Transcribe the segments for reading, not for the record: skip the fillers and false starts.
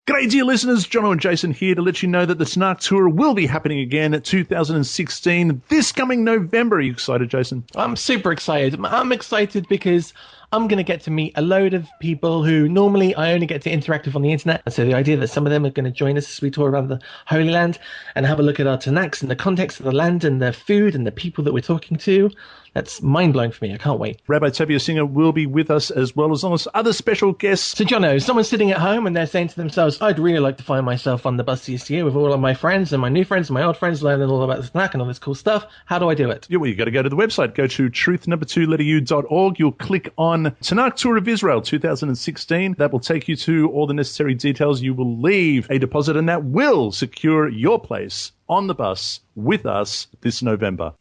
G'day, dear listeners. Jono and Jason here to let you know that the Tanakh Tour will be happening again at 2016 this coming November. Are you excited, Jason? I'm super excited. I'm excited because I'm going to get to meet a load of people who normally I only get to interact with on the internet. And so the idea that some of them are going to join us as we tour around the Holy Land and have a look at our Tanakhs and the context of the land and the food and the people that we're talking to, that's mind-blowing for me. I can't wait. Rabbi Tovia Singer will be with us as well as other special guests. So, Jono, someone's sitting at home and they're saying to themselves, I'd really like to find myself on the bus this year with all of my friends and my new friends and my old friends learning all about the Tanakh and all this cool stuff. How do I do it? Yeah, well, you got to go to the website. Go to truth2u.org. You'll click on Tanakh Tour of Israel 2016. That will take you to all the necessary details. You will leave a deposit, and that will secure your place on the bus with us this November.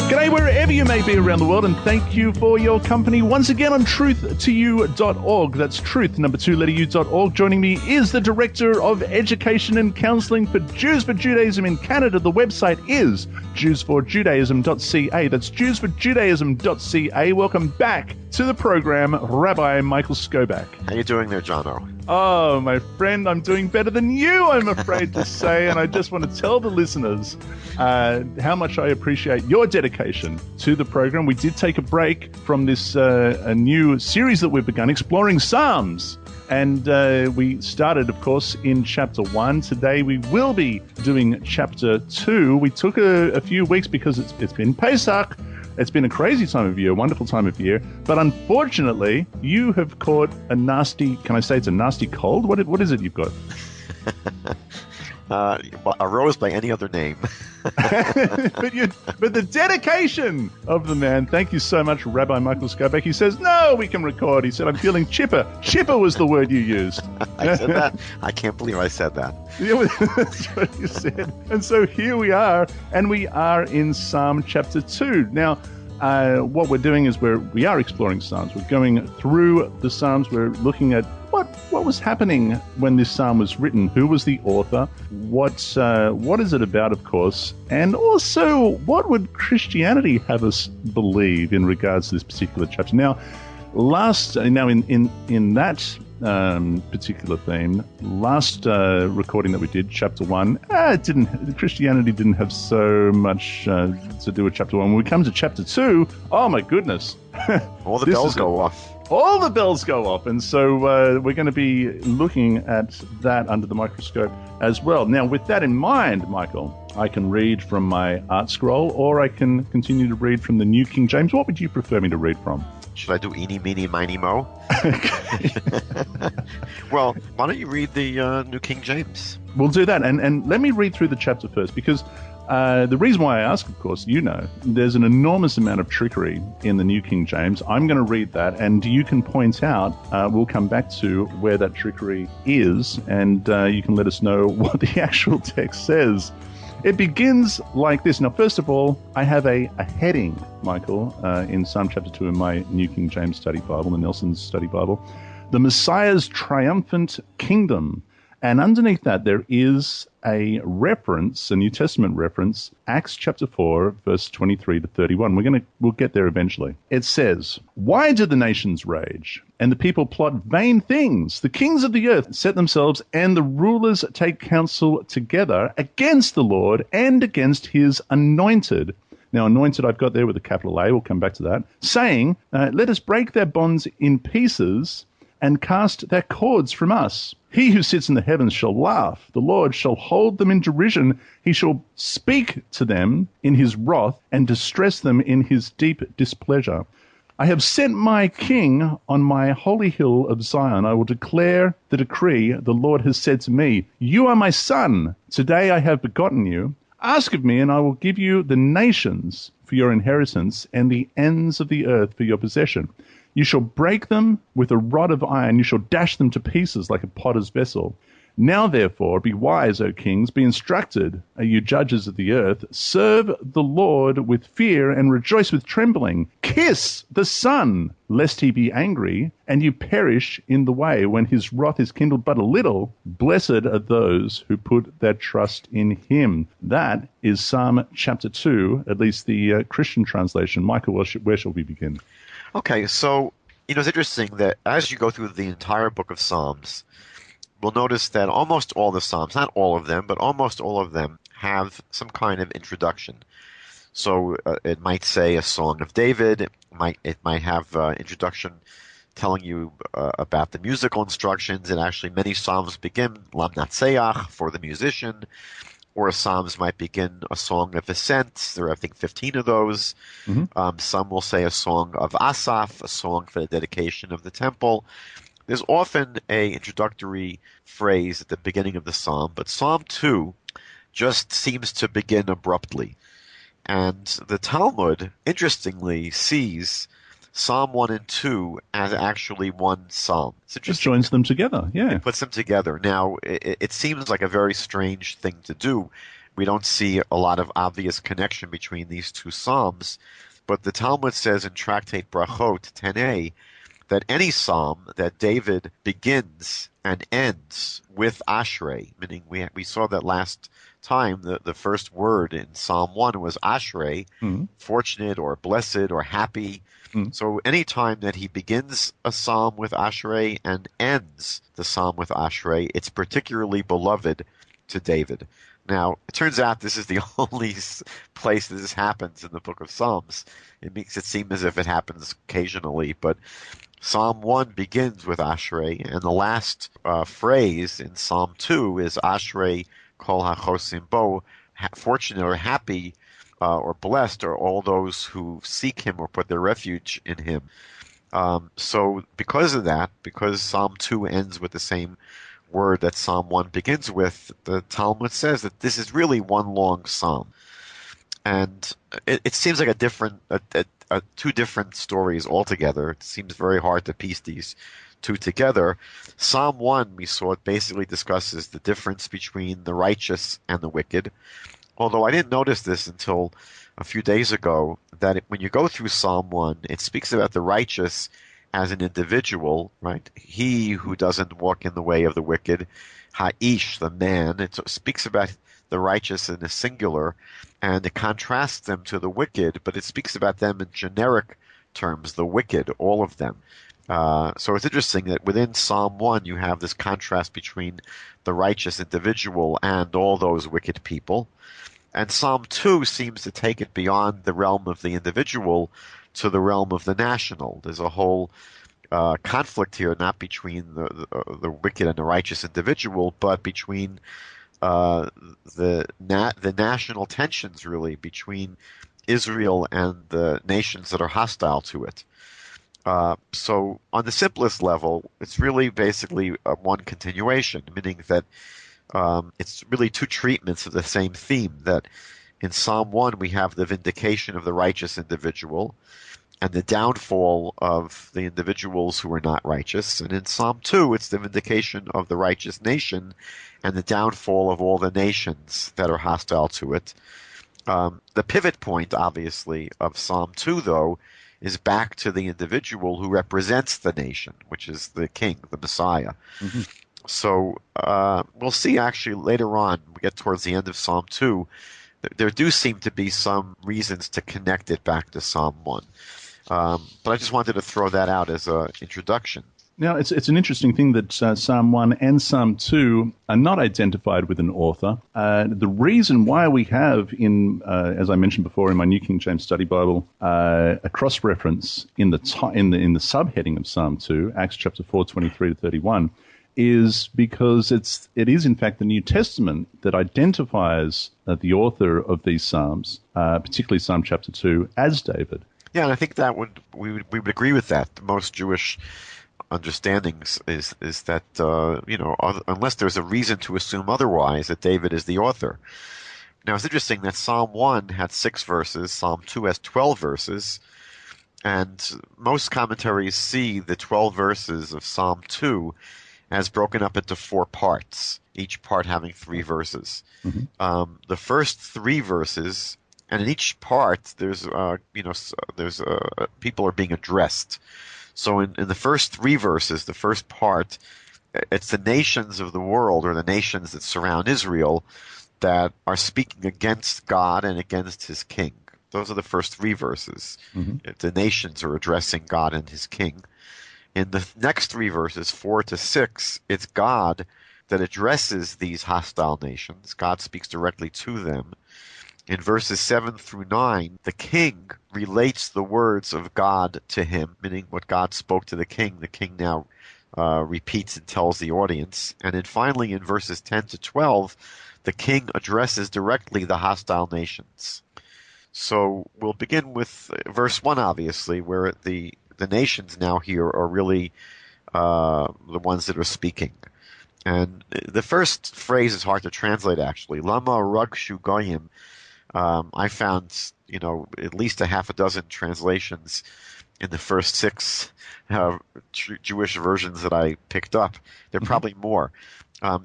G'day, wherever you may be around the world, and thank you for your company once again on truth2u.org. That's truth2u.org. Joining me is the Director of Education and Counseling for Jews for Judaism in Canada. The website is jewsforjudaism.ca. That's jewsforjudaism.ca. Welcome back to the program, Rabbi Michael Skobac. How you doing there, Jono? Oh, my friend, I'm doing better than you, I'm afraid to say, and I just want to tell the listeners how much I appreciate your dedication to the program. We did take a break from this a new series that we've begun, Exploring Psalms, and we started, of course, in Chapter 1. Today we will be doing Chapter 2. We took a few weeks because it's been Pesach. It's been a crazy time of year, a wonderful time of year, but unfortunately, you have caught a nasty, can I say it's a nasty cold? What is it you've got? A rose by any other name. but the dedication of the man, thank you so much, Rabbi Michael Skobac. He says, no, we can record. He said, I'm feeling chipper. Chipper was the word you used. I said that? I can't believe I said that. Yeah, that's what you said. And so here we are, and we are in Psalm chapter 2. Now, what we're doing is we are exploring Psalms. We're going through the Psalms. We're looking at what was happening when this psalm was written, who was the author, what is it about, of course, and also what would Christianity have us believe in regards to this particular chapter. Now, in that particular theme, last recording that we did, chapter 1, Christianity didn't have so much to do with chapter 1. When we come to chapter 2, oh my goodness, all the bells go off. All the bells go off, and so we're going to be looking at that under the microscope as well. Now, with that in mind, Michael, I can read from my art scroll, or I can continue to read from the New King James. What would you prefer me to read from? Should I do eeny, meeny, miny, mo? Well, why don't you read the New King James? We'll do that, and let me read through the chapter first, because the reason why I ask, of course, there's an enormous amount of trickery in the New King James. I'm going to read that, and you can point out, we'll come back to where that trickery is, and you can let us know what the actual text says. It begins like this. Now, first of all, I have a heading, Michael, in Psalm chapter 2 in my New King James Study Bible, the Nelson's Study Bible, the Messiah's triumphant kingdom. And underneath that, there is a reference, a New Testament reference, Acts chapter 4, verse 23 to 31. We'll get there eventually. It says, "Why do the nations rage, and the people plot vain things? The kings of the earth set themselves, and the rulers take counsel together against the Lord and against his anointed." Now, anointed I've got there with a capital A. We'll come back to that. Saying, "Let us break their bonds in pieces and cast their cords from us. He who sits in the heavens shall laugh. The Lord shall hold them in derision. He shall speak to them in his wrath and distress them in his deep displeasure. I have sent my king on my holy hill of Zion. I will declare the decree. The Lord has said to me, you are my son. Today I have begotten you. Ask of me, and I will give you the nations for your inheritance and the ends of the earth for your possession. You shall break them with a rod of iron. You shall dash them to pieces like a potter's vessel. Now, therefore, be wise, O kings, be instructed, you judges of the earth. Serve the Lord with fear and rejoice with trembling. Kiss the Son, lest he be angry, and you perish in the way when his wrath is kindled but a little. Blessed are those who put their trust in him. That is Psalm chapter 2, at least the Christian translation. Michael, where shall we begin? Okay, so, it's interesting that as you go through the entire book of Psalms, we'll notice that almost all the Psalms, not all of them, but almost all of them have some kind of introduction. So it might say a song of David. It might have introduction telling you about the musical instructions. And actually, many Psalms begin Lam Natseach for the musician, or Psalms might begin a song of ascent. There are, I think, 15 of those. Mm-hmm. Some will say a song of Asaph, a song for the dedication of the temple. There's often a introductory phrase at the beginning of the psalm, but Psalm 2 just seems to begin abruptly. And the Talmud, interestingly, sees Psalm 1 and 2 as actually one psalm. It joins them together, yeah. It puts them together. Now, it seems like a very strange thing to do. We don't see a lot of obvious connection between these two psalms, but the Talmud says in Tractate Brachot 10a, that any psalm that David begins and ends with Ashrei, meaning we saw that last time the first word in Psalm 1 was Ashrei, fortunate or blessed or happy. So any time that he begins a psalm with Ashrei and ends the psalm with Ashrei, it's particularly beloved to David. Now, it turns out this is the only place that this happens in the book of Psalms. It makes it seem as if it happens occasionally, but Psalm 1 begins with Ashrei, and the last phrase in Psalm 2 is Ashrei kol hachosim bo, fortunate or happy or blessed are all those who seek him or put their refuge in him. So because of that, because Psalm 2 ends with the same word that Psalm 1 begins with, the Talmud says that this is really one long psalm. And it seems like two different stories altogether. It seems very hard to piece these two together. Psalm 1, we saw, it basically discusses the difference between the righteous and the wicked. Although I didn't notice this until a few days ago, that when you go through Psalm 1, it speaks about the righteous as an individual, right? He who doesn't walk in the way of the wicked, Ha'ish, the man. It speaks about the righteous in a singular, and it contrasts them to the wicked, but it speaks about them in generic terms, the wicked, all of them. So it's interesting that within Psalm 1 you have this contrast between the righteous individual and all those wicked people. And Psalm 2 seems to take it beyond the realm of the individual to the realm of the national. There's a whole conflict here, not between the wicked and the righteous individual, but between the national tensions, really, between Israel and the nations that are hostile to it. So on the simplest level, it's really basically one continuation, meaning that it's really two treatments of the same theme, that in Psalm 1 we have the vindication of the righteous individual and the downfall of the individuals who are not righteous. And in Psalm 2 it's the vindication of the righteous nation and the downfall of all the nations that are hostile to it. The pivot point, obviously, of Psalm 2, though, is back to the individual who represents the nation, which is the king, the Messiah. Mm-hmm. So we'll see actually later on, we get towards the end of Psalm 2, there do seem to be some reasons to connect it back to Psalm 1. But I just wanted to throw that out as an introduction. Now, it's an interesting thing that Psalm 1 and Psalm 2 are not identified with an author. The reason why we have in, as I mentioned before in my New King James Study Bible, a cross-reference in the subheading of Psalm 2, Acts chapter 4, 23 to 31, is because it is in fact the New Testament that identifies the author of these psalms, particularly Psalm chapter 2, as David. Yeah, and I think that we would agree with that. The most Jewish understandings is that unless there's a reason to assume otherwise, that David is the author. Now it's interesting that Psalm 1 had 6 verses, Psalm 2 has 12 verses, and most commentaries see the 12 verses of Psalm 2 as broken up into 4 parts. each part having 3 verses. Mm-hmm. The first 3 verses, and in each part, there's people are being addressed. So in the first 3 verses, the first part, it's the nations of the world, or the nations that surround Israel, that are speaking against God and against his king. Those are the first 3 verses. Mm-hmm. The nations are addressing God and his king. In the next 3 verses, 4 to 6, it's God that addresses these hostile nations. God speaks directly to them. In verses 7 through 9, the king relates the words of God to him, meaning what God spoke to the king now repeats and tells the audience. And then finally, in verses 10 to 12, the king addresses directly the hostile nations. So we'll begin with verse 1, obviously, where the nations now here are really the ones that are speaking. And the first phrase is hard to translate, actually. Lama rugshu goyim. I found, at least a half a dozen translations in the first 6 Jewish versions that I picked up. There are probably more.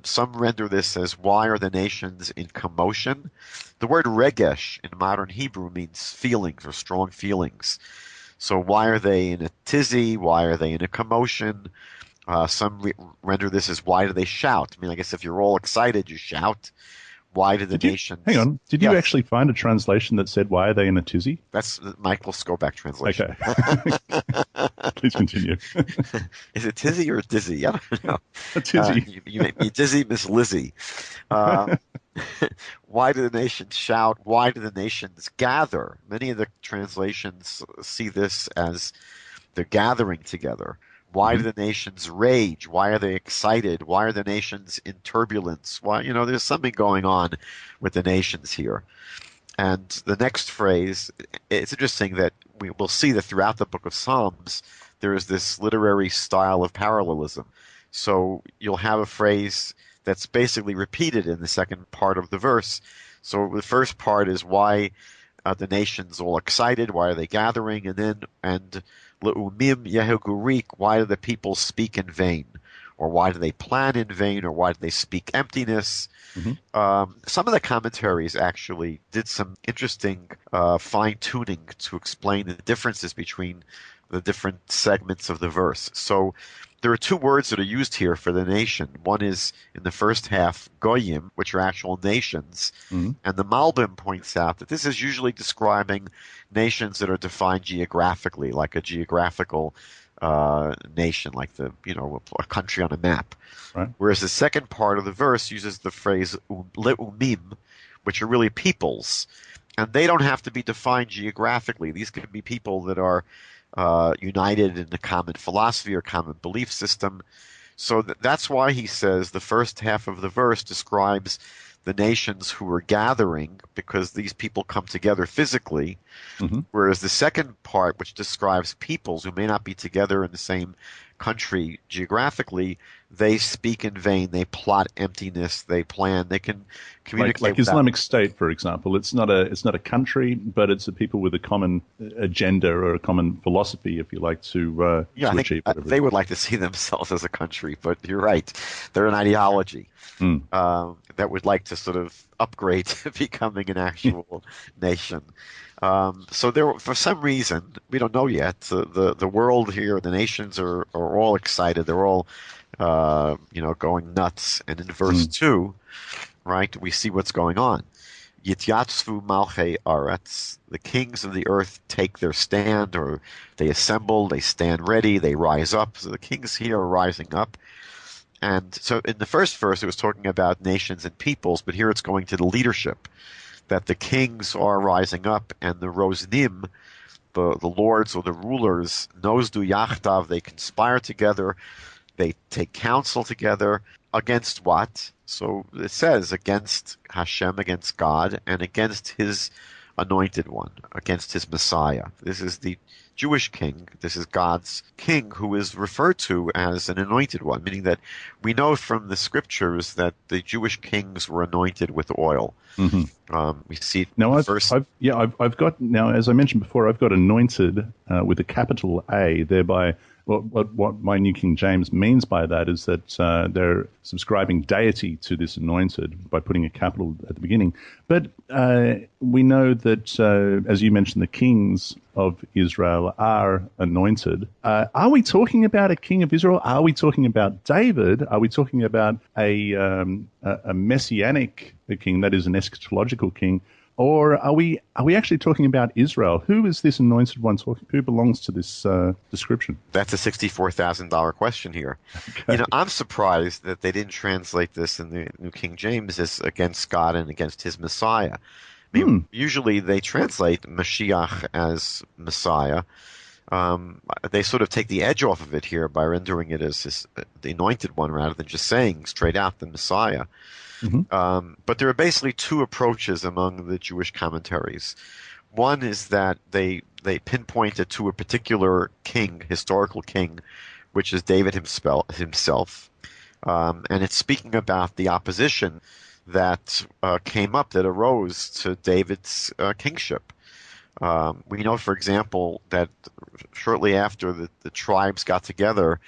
Some render this as, why are the nations in commotion? The word regesh in modern Hebrew means feelings or strong feelings. So why are they in a tizzy? Why are they in a commotion? Some render this as, why do they shout? I mean, I guess if you're all excited, you shout. Why do the nations... Hang on. Did Yes. you actually find a translation that said, why are they in a tizzy? That's the Michael Skobac translation. Okay. Please continue. Is it tizzy or dizzy? I don't know. A tizzy. You make me dizzy, Miss Lizzie. Why do the nations shout? Why do the nations gather? Many of the translations see this as they're gathering together. Why do the nations rage? Why are they excited? Why are the nations in turbulence? Why, there's something going on with the nations here. And the next phrase, it's interesting that we will see that throughout the book of Psalms, there is this literary style of parallelism. So you'll have a phrase that's basically repeated in the second part of the verse. So the first part is, why the nations all excited? Why are they gathering? And Le'umim Yehugurik, why do the people speak in vain? Or why do they plan in vain? Or why do they speak emptiness? Mm-hmm. Some of the commentaries actually did some interesting fine-tuning to explain the differences between the different segments of the verse. So there are 2 words that are used here for the nation. One is in the first half, goyim, which are actual nations. Mm-hmm. And the Malbim points out that this is usually describing nations that are defined geographically, like a geographical nation, like a country on a map. Right. Whereas the second part of the verse uses the phrase le'umim, which are really peoples. And they don't have to be defined geographically. These can be people that are united in a common philosophy or common belief system. So that's why he says the first half of the verse describes the nations who are gathering, because these people come together physically, whereas the second part, which describes peoples who may not be together in the same country geographically, they speak in vain, they plot emptiness, they plan, they can communicate like Islamic State, for example. It's not a country, but it's a people with a common agenda or a common philosophy, if you like, to achieve whatever. They would like to see themselves as a country, but you're right, they're an ideology that would like to sort of upgrade to becoming an actual nation. So there, for some reason, we don't know yet, the world here, the nations are all excited. They're all, going nuts. And in verse 2, right, we see what's going on. Yityatzvu malchei aretz, the kings of the earth take their stand, or they assemble, they stand ready, they rise up. So the kings here are rising up. And so in the first verse, it was talking about nations and peoples, but here it's going to the leadership, that the kings are rising up, and the Rosnim, the lords or the rulers, Nosdu Yachtav, they conspire together, they take counsel together against what? So it says against Hashem, against God, and against his anointed one, against his Messiah. This is the Jewish king. This is God's king, who is referred to as an anointed one, meaning that we know from the scriptures that the Jewish kings were anointed with oil. We see now. I've got now, as I mentioned before, I've got anointed with a capital A, thereby What my New King James means by that is that they're subscribing deity to this anointed by putting a capital at the beginning. But we know that, as you mentioned, the kings of Israel are anointed. Are we talking about a king of Israel? Are we talking about David? Are we talking about a messianic king, that is an eschatological king? Or are we actually talking about Israel? Who is this anointed one talking? Who belongs to this description? That's a $64,000 question here. Okay. I'm surprised that they didn't translate this in the New King James as against God and against his Messiah. I mean, usually they translate Mashiach as Messiah. They sort of take the edge off of it here by rendering it as the anointed one rather than just saying straight out the Messiah. But there are basically two approaches among the Jewish commentaries. One is that they pinpoint it to a particular king, historical king, which is David himself. And it's speaking about the opposition that came up, that arose to David's kingship. We know, for example, that shortly after the tribes got together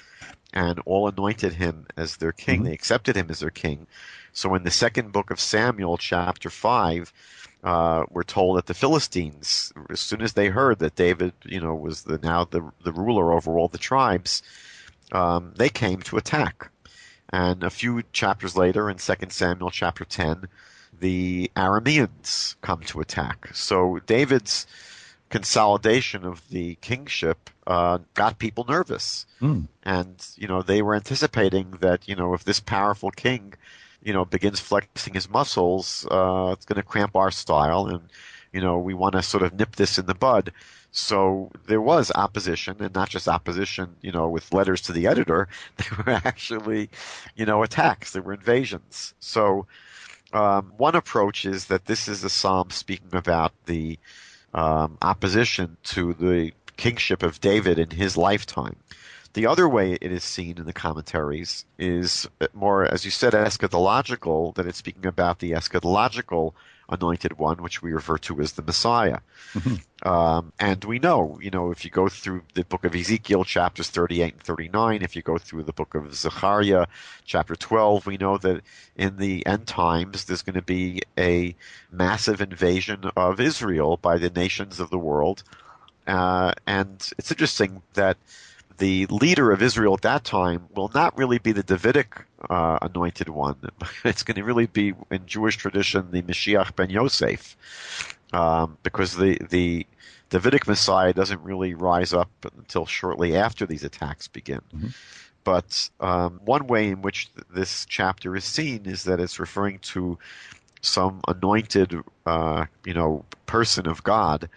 and all anointed him as their king, they accepted him as their king. So in the second book of Samuel, chapter 5, we're told that the Philistines, as soon as they heard that David, was now the ruler over all the tribes, they came to attack. And a few chapters later, in 2 Samuel chapter 10, the Arameans come to attack. So David's consolidation of the kingship got people nervous. And, they were anticipating that, if this powerful king begins flexing his muscles, it's going to cramp our style, and, we want to sort of nip this in the bud. So there was opposition, and not just opposition, with letters to the editor. There were actually, attacks. There were invasions. So one approach is that this is a psalm speaking about the opposition to the kingship of David in his lifetime. The other way it is seen in the commentaries is more, as you said, eschatological, that it's speaking about the eschatological anointed one, which we refer to as the Messiah. And we know, if you go through the book of Ezekiel, chapters 38 and 39, if you go through the book of Zechariah, chapter 12, we know that in the end times there's going to be a massive invasion of Israel by the nations of the world. And it's interesting that the leader of Israel at that time will not really be the Davidic anointed one. It's going to really be, in Jewish tradition, the Mashiach ben Yosef, because the Davidic Messiah doesn't really rise up until shortly after these attacks begin. But one way in which this chapter is seen is that it's referring to some anointed, person of God,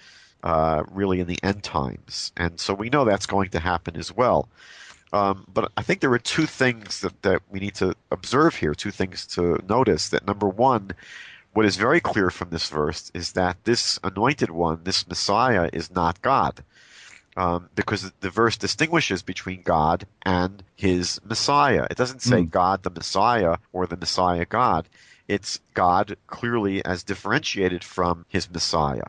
really in the end times. And so we know that's going to happen as well. But I think there are two things that we need to observe here, two things to notice. That number one, what is very clear from this verse is that this anointed one, this Messiah, is not God. Because the verse distinguishes between God and his Messiah. It doesn't say God the Messiah or the Messiah God. It's God clearly as differentiated from his Messiah.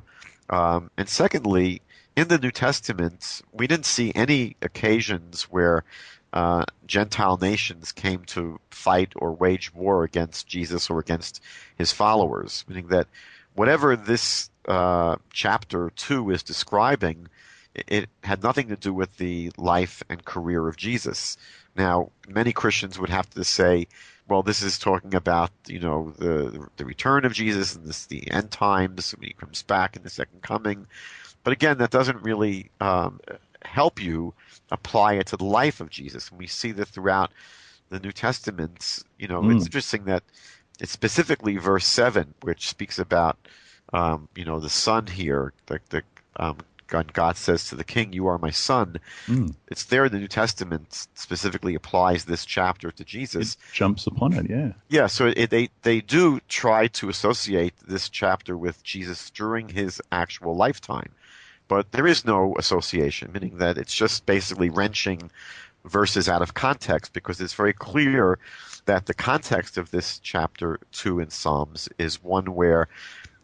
And secondly, in the New Testament, we didn't see any occasions where Gentile nations came to fight or wage war against Jesus or against his followers, meaning that whatever this chapter 2 is describing, it had nothing to do with the life and career of Jesus. Now, many Christians would have to say, well, this is talking about, the return of Jesus and the end times when he comes back in the second coming. But again, that doesn't really help you apply it to the life of Jesus. And we see that throughout the New Testament. It's interesting that it's specifically verse 7, which speaks about, the son here, God says to the king, "You are my son." It's there in the New Testament, specifically applies this chapter to Jesus. It jumps upon it, yeah. Yeah, so they do try to associate this chapter with Jesus during his actual lifetime. But there is no association, meaning that it's just basically wrenching verses out of context, because it's very clear that the context of this chapter 2 in Psalms is one where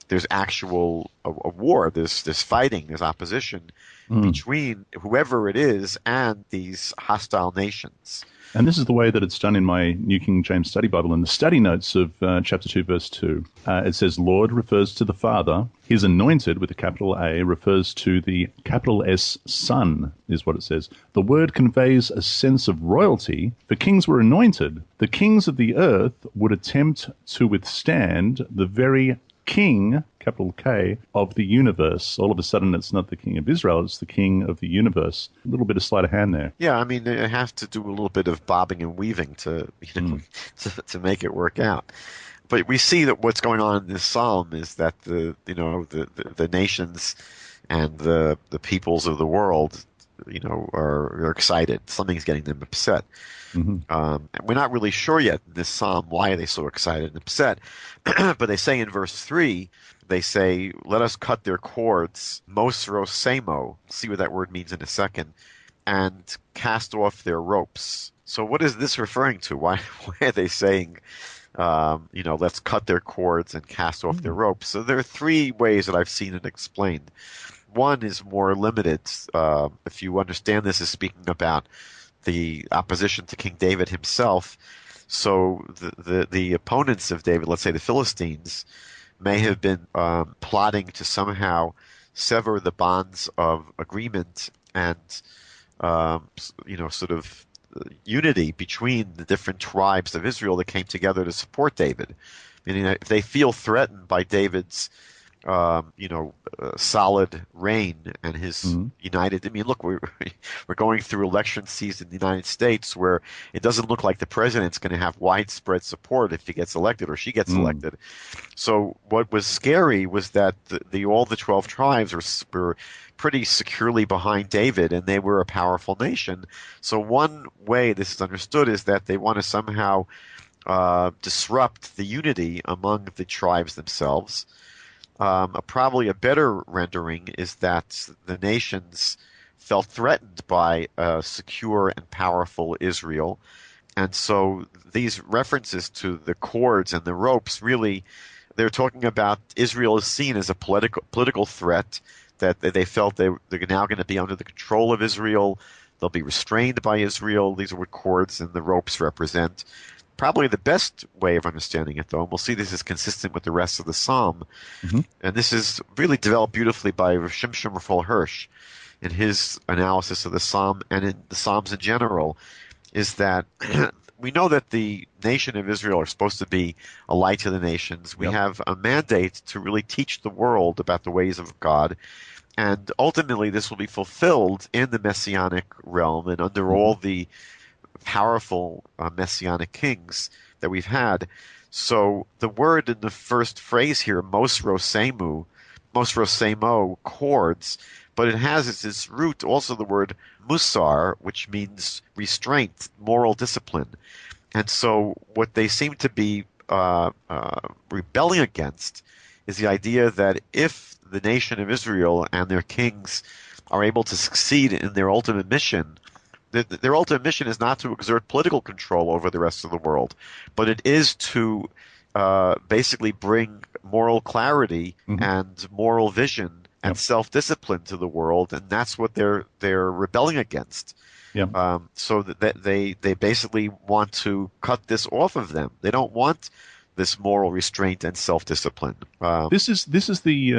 there's actual a war, there's fighting, there's opposition, between whoever it is and these hostile nations. And this is the way that it's done in my New King James Study Bible. In the study notes of chapter 2, verse 2, it says, Lord refers to the Father. His anointed, with a capital A, refers to the capital S Son, is what it says. The word conveys a sense of royalty. For kings were anointed. The kings of the earth would attempt to withstand the very king, capital K, of the universe. All of a sudden, it's not the king of Israel, it's the king of the universe. A little bit of sleight of hand there. Yeah, I mean, they have to do a little bit of bobbing and weaving to to make it work out. But we see that what's going on in this psalm is that the nations and the peoples of the world, are excited. Something's getting them upset. And we're not really sure yet in this psalm why are they so excited and upset. But they say in verse 3, they say, let us cut their cords, mosrosemo, see what that word means in a second, and cast off their ropes. So what is this referring to? Why are they saying, let's cut their cords and cast off their ropes? So there are three ways that I've seen it explained. One is more limited. If you understand this as speaking about the opposition to King David himself. So the opponents of David, let's say the Philistines, may have been plotting to somehow sever the bonds of agreement and sort of unity between the different tribes of Israel that came together to support David. Meaning that if they feel threatened by David's solid reign and his united. I mean, look, we're going through election season in the United States where it doesn't look like the president's going to have widespread support if he gets elected or she gets elected. So what was scary was that all the 12 tribes were pretty securely behind David, and they were a powerful nation. So one way this is understood is that they want to somehow disrupt the unity among the tribes themselves. Probably a better rendering is that the nations felt threatened by a secure and powerful Israel. And so these references to the cords and the ropes, really, they're talking about Israel is seen as a political threat, that they felt they're now going to be under the control of Israel. They'll be restrained by Israel. These are what cords and the ropes represent. Probably the best way of understanding it, though, and we'll see this is consistent with the rest of the psalm, and this is really developed beautifully by Shimshon Raphael Hirsch in his analysis of the psalm and in the psalms in general, is that we know that the nation of Israel are supposed to be a light to the nations. We have a mandate to really teach the world about the ways of God, and ultimately this will be fulfilled in the Messianic realm and under all the powerful messianic kings that we've had. So the word in the first phrase here, mosrosemo, cords, but it has as its root also the word musar, which means restraint, moral discipline. And so what they seem to be rebelling against is the idea that if the nation of Israel and their kings are able to succeed in their ultimate mission, their ultimate mission is not to exert political control over the rest of the world, but it is to basically bring moral clarity and moral vision and self-discipline to the world, and that's what they're rebelling against. So that they basically want to cut this off of them. They don't want this moral restraint and self-discipline. This is the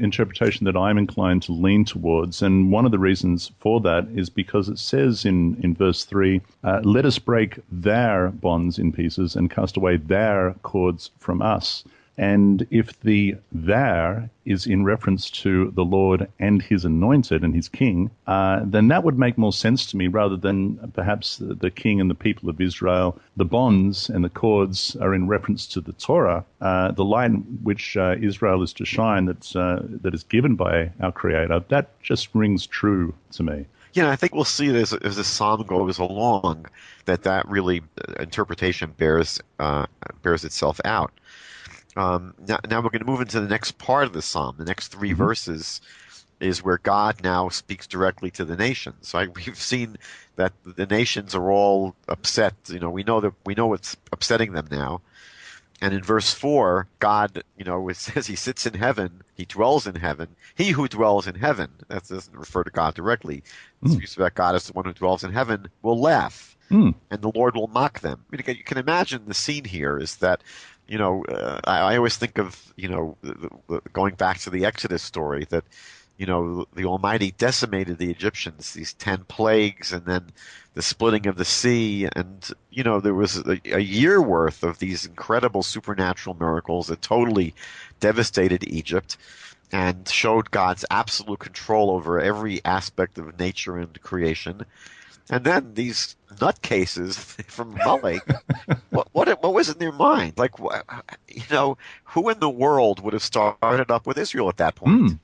interpretation that I'm inclined to lean towards, and one of the reasons for that is because it says in verse 3, let us break their bonds in pieces and cast away their cords from us. And if the there is in reference to the Lord and his anointed and his king, then that would make more sense to me rather than perhaps the king and the people of Israel. The bonds and the cords are in reference to the Torah, the light which Israel is to shine that is given by our Creator. That just rings true to me. Yeah, I think we'll see it as the psalm goes along, that really interpretation bears itself out. Now we're going to move into the next part of the psalm. The next three verses is where God now speaks directly to the nations. We've seen that the nations are all upset. We know what's upsetting them now, And in verse 4, God, it says he sits in heaven, he dwells in heaven. He who dwells in heaven, that doesn't refer to God directly. It speaks about God as the one who dwells in heaven, will laugh, and the Lord will mock them. I mean, you can imagine the scene here is that, I always think of, going back to the Exodus story, that, the Almighty decimated the Egyptians, these 10 plagues, and then the splitting of the sea. And, there was a year worth of these incredible supernatural miracles that totally devastated Egypt and showed God's absolute control over every aspect of nature and creation. And then these nutcases from Malek, what was in their mind? Like, who in the world would have started up with Israel at that point?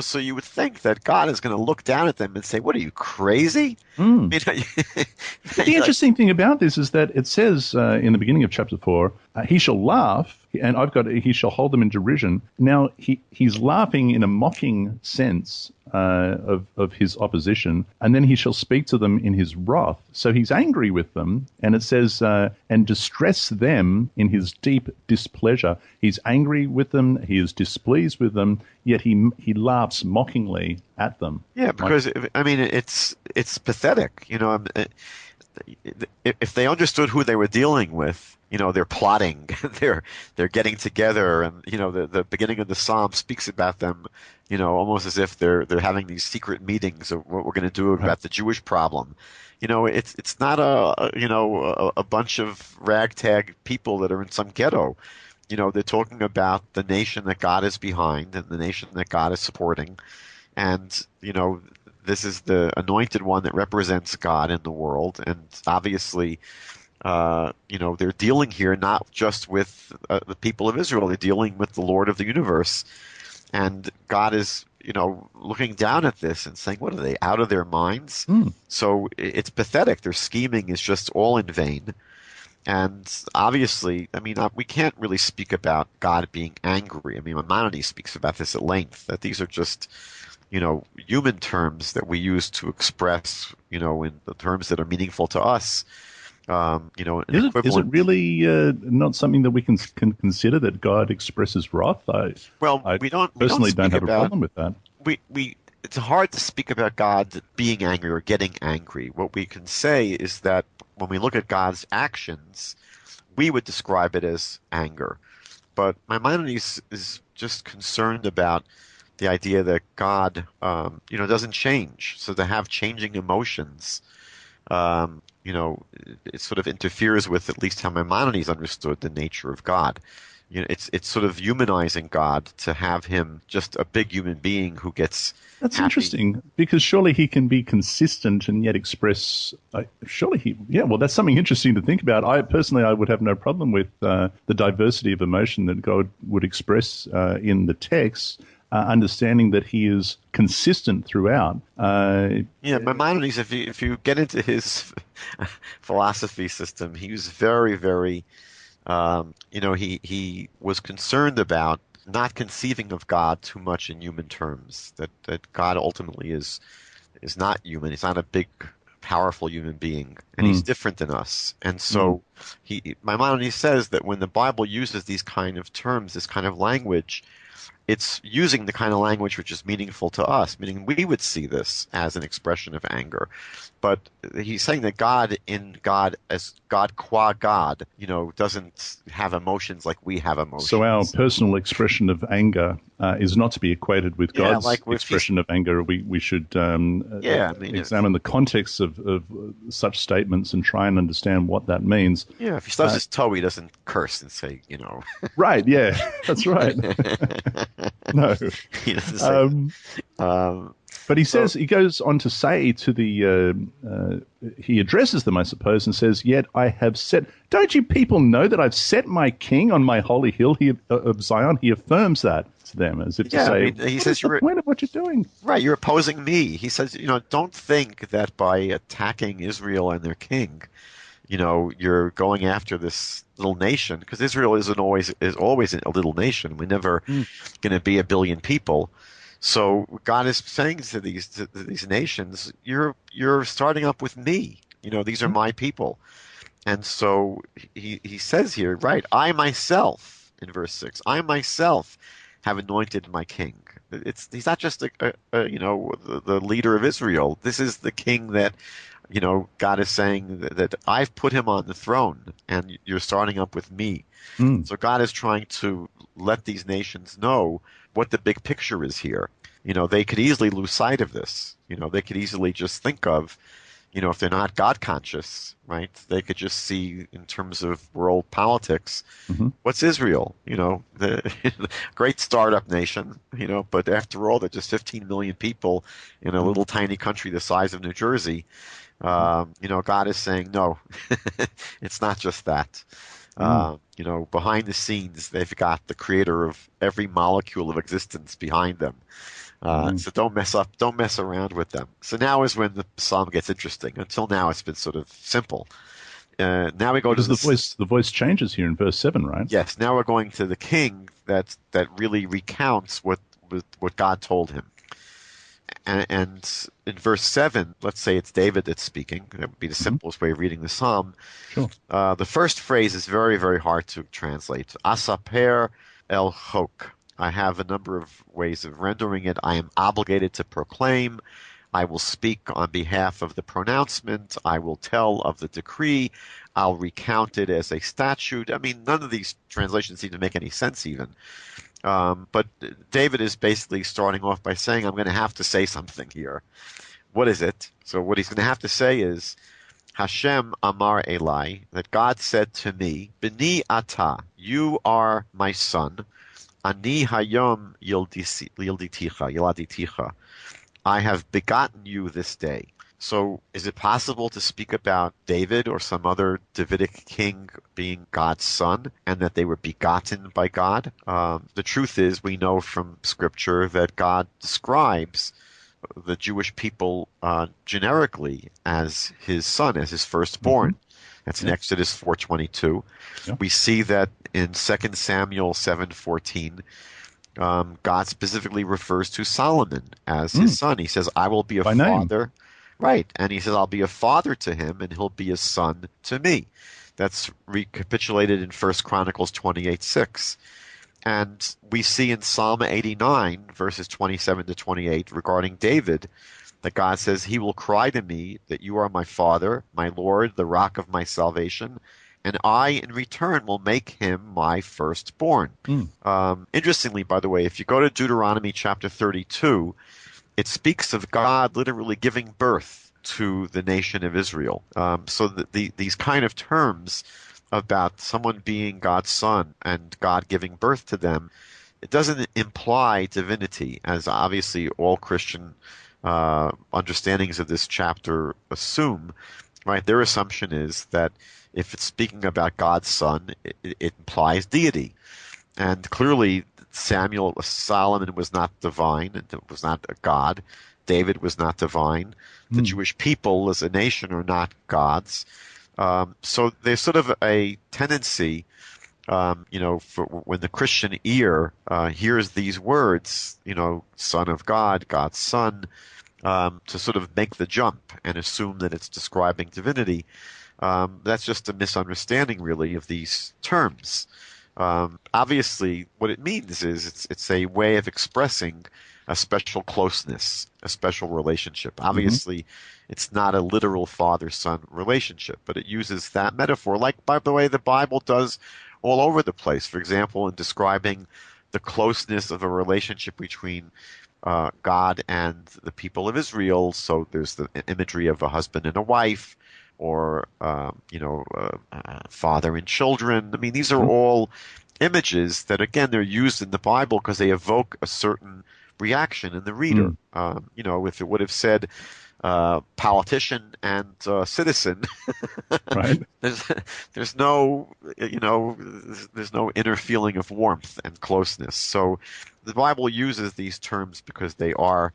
So you would think that God is going to look down at them and say, "What are you, crazy?" The interesting thing about this is that it says in the beginning of chapter 4, he shall laugh, and he shall hold them in derision. Now, he's laughing in a mocking sense of his opposition, and then he shall speak to them in his wrath. So he's angry with them, and it says, and distress them in his deep displeasure. He's angry with them, he is displeased with them, yet he laughs mockingly at them. Yeah, because, it's pathetic. If they understood who they were dealing with, they're plotting, they're getting together, and the beginning of the psalm speaks about them, almost as if they're having these secret meetings of what we're going to do about the Jewish problem. It's not a bunch of ragtag people that are in some ghetto. They're talking about the nation that God is behind and the nation that God is supporting, and this is the anointed one that represents God in the world, and obviously. They're dealing here not just with the people of Israel. They're dealing with the Lord of the universe. And God is, looking down at this and saying, what are they, out of their minds? So it's pathetic. Their scheming is just all in vain. And obviously, we can't really speak about God being angry. Maimonides speaks about this at length, that these are just, human terms that we use to express, in the terms that are meaningful to us. Is it really not something that we can consider, that God expresses wrath? I personally don't have a problem with that. It's hard to speak about God being angry or getting angry. What we can say is that when we look at God's actions, we would describe it as anger. But Maimonides is just concerned about the idea that God, doesn't change. So to have changing emotions, it sort of interferes with at least how Maimonides understood the nature of God. It's sort of humanizing God to have him just a big human being who gets That's happy. Interesting, because surely he can be consistent and yet express. That's something interesting to think about. I would have no problem with the diversity of emotion that God would express in the text. Understanding that he is consistent throughout. Maimonides, if you get into his philosophy system, he was very, very, he was concerned about not conceiving of God too much in human terms. That God ultimately is not human. He's not a big, powerful human being, and he's different than us. And so Maimonides says that when the Bible uses these kind of terms, this kind of language, it's using the kind of language which is meaningful to us, meaning we would see this as an expression of anger. But he's saying that God as God qua God, doesn't have emotions like we have emotions. So our personal expression of anger is not to be equated with God's expression of anger. We should examine the context of such statements and try and understand what that means. Yeah, if he stubs his toe, he doesn't curse and say, Right, yeah, that's right. No. He doesn't say but he says, he goes on to say to he addresses them, I suppose, and says, "Yet I have set, don't you people know that I've set my king on my holy hill of Zion?" He affirms that to them as if to say, he says, "What's the point of what you're doing?" Right, you're opposing me. He says, don't think that by attacking Israel and their king, you're going after this little nation, because Israel is always a little nation. We're never going to be a billion people. So God is saying to these nations, you're starting up with me. These are my people. And so he says here, right, I myself, in verse 6, I myself have anointed my king. He's not just the leader of Israel. This is the king that, God is saying that I've put him on the throne, and you're starting up with me. So God is trying to let these nations know what the big picture is here. They could easily lose sight of this. They could easily just think of, if they're not God conscious, right, they could just see in terms of world politics, what's Israel? The great startup nation, but after all, they're just 15 million people in a little tiny country the size of New Jersey. God is saying, no, it's not just that. Behind the scenes, they've got the creator of every molecule of existence behind them. So don't mess around with them. So now is when the psalm gets interesting. Until now, it's been sort of simple. Now we go to the voice changes here in verse 7, right? Yes. Now we're going to the king that really recounts what God told him. And in verse 7, let's say it's David that's speaking. That would be the simplest way of reading the psalm. Sure. The first phrase is very, very hard to translate. Asaper el chok. I have a number of ways of rendering it. I am obligated to proclaim. I will speak on behalf of the pronouncement. I will tell of the decree. I'll recount it as a statute. I mean, none of these translations seem to make any sense even. But David is basically starting off by saying, I'm going to have to say something here. What is it? So what he's going to have to say is, Hashem Amar Eli, that God said to me, B'ni ata, you are my son. Ani hayom yiladiticha. I have begotten you this day. So is it possible to speak about David or some other Davidic king being God's son and that they were begotten by God? The truth is, we know from Scripture that God describes the Jewish people generically as his son, as his firstborn. That's in Exodus 4:22. Yeah. We see that in 2 Samuel 7:14. God specifically refers to Solomon as his son. He says, I will be a father. Name. Right. And he says, I'll be a father to him and he'll be a son to me. That's recapitulated in 1 Chronicles 28:6. And we see in Psalm 89, verses 27 to 28, regarding David, that God says, he will cry to me that you are my father, my Lord, the rock of my salvation, and I, in return, will make him my firstborn. Interestingly, by the way, if you go to Deuteronomy chapter 32, it speaks of God literally giving birth to the nation of Israel. So these kind of terms about someone being God's son and God giving birth to them, it doesn't imply divinity, as obviously all Christian understandings of this chapter assume. Right? Their assumption is that if it's speaking about God's son, it implies deity. And clearly, Solomon was not divine, and was not a god. David was not divine. The Jewish people as a nation are not gods. So there's sort of a tendency, for when the Christian ear hears these words, Son of God, God's Son, to sort of make the jump and assume that it's describing divinity. That's just a misunderstanding, really, of these terms. Obviously, what it means is it's a way of expressing a special closeness, a special relationship. Obviously, it's not a literal father-son relationship, but it uses that metaphor, like, by the way, the Bible does all over the place. For example, in describing the closeness of a relationship between God and the people of Israel. So there's the imagery of a husband and a wife, or father and children. I mean, these are all images that, again, they're used in the Bible because they evoke a certain reaction in the reader. If it would have said politician and citizen, right? there's no inner feeling of warmth and closeness. So the Bible uses these terms because they are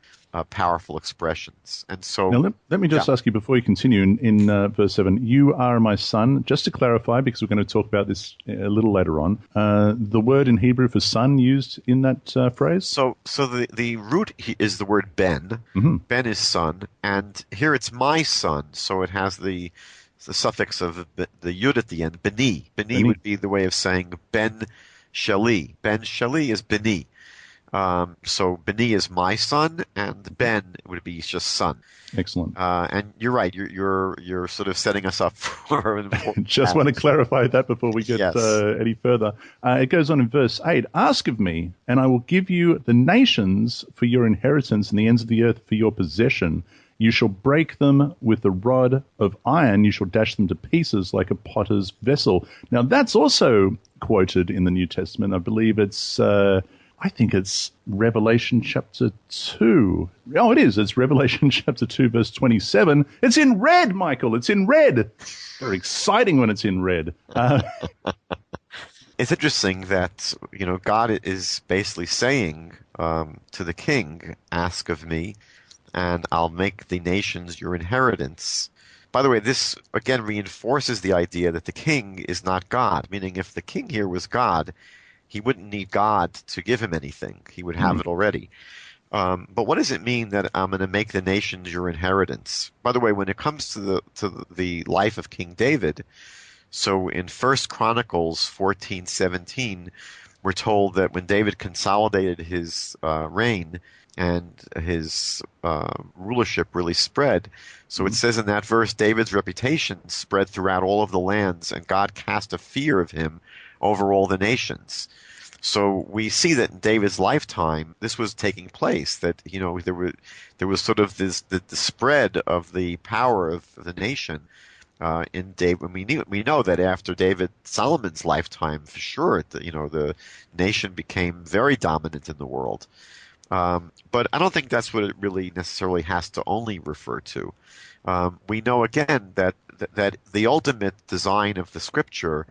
powerful expressions. And so now let me just ask you before you continue in verse 7, you are my son. Just to clarify, because we're going to talk about this a little later on, the word in Hebrew for son used in that phrase? So the root is the word ben. Ben is son, and here it's my son. So it has the the suffix of the yud at the end, beni. Beni Beni. would be the way of saying ben shali. Ben shali is beni. So Beni is my son, and Ben would be just son. Excellent. And you're right. You're sort of setting us up for an important Just want to clarify that before we get Yes. any further. It goes on in verse 8, ask of me, and I will give you the nations for your inheritance and the ends of the earth for your possession. You shall break them with the rod of iron. You shall dash them to pieces like a potter's vessel. Now, that's also quoted in the New Testament. I believe it's... I think it's Revelation chapter 2. Oh, it is. It's Revelation chapter 2, verse 27. It's in red, Michael. It's in red. Very exciting when it's in red. It's interesting that, God is basically saying to the king, ask of me, and I'll make the nations your inheritance. By the way, this again reinforces the idea that the king is not God, meaning if the king here was God, he wouldn't need God to give him anything. He would have it already. But what does it mean that I'm going to make the nations your inheritance? By the way, when it comes to the life of King David, so in 1 Chronicles 14:17, we're told that when David consolidated his reign and his rulership really spread, so it says in that verse, David's reputation spread throughout all of the lands, and God cast a fear of him over all the nations. So we see that in David's lifetime, this was taking place. That there was sort of the spread of the power of the nation in David. We know that after Solomon's lifetime, for sure, the nation became very dominant in the world. But I don't think that's what it really necessarily has to only refer to. We know again that the ultimate design of the Scripture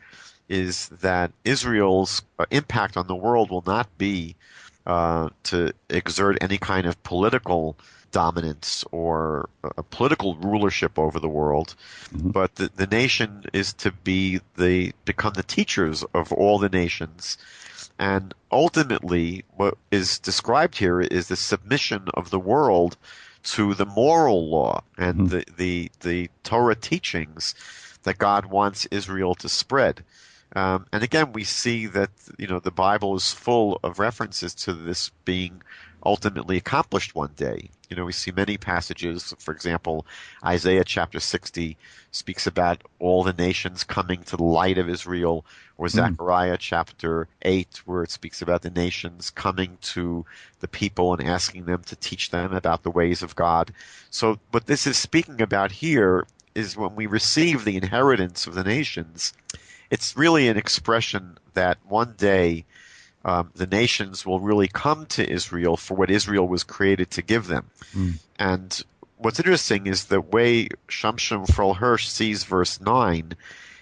is that Israel's impact on the world will not be to exert any kind of political dominance or a political rulership over the world, but the nation is to become the teachers of all the nations. And ultimately, what is described here is the submission of the world to the moral law and the Torah teachings that God wants Israel to spread. And again, we see that the Bible is full of references to this being ultimately accomplished one day. We see many passages. For example, Isaiah chapter 60 speaks about all the nations coming to the light of Israel, or Zechariah chapter 8, where it speaks about the nations coming to the people and asking them to teach them about the ways of God. So what this is speaking about here is when we receive the inheritance of the nations, it's really an expression that one day the nations will really come to Israel for what Israel was created to give them. And what's interesting is the way Shamshon Frol Hirsch sees verse 9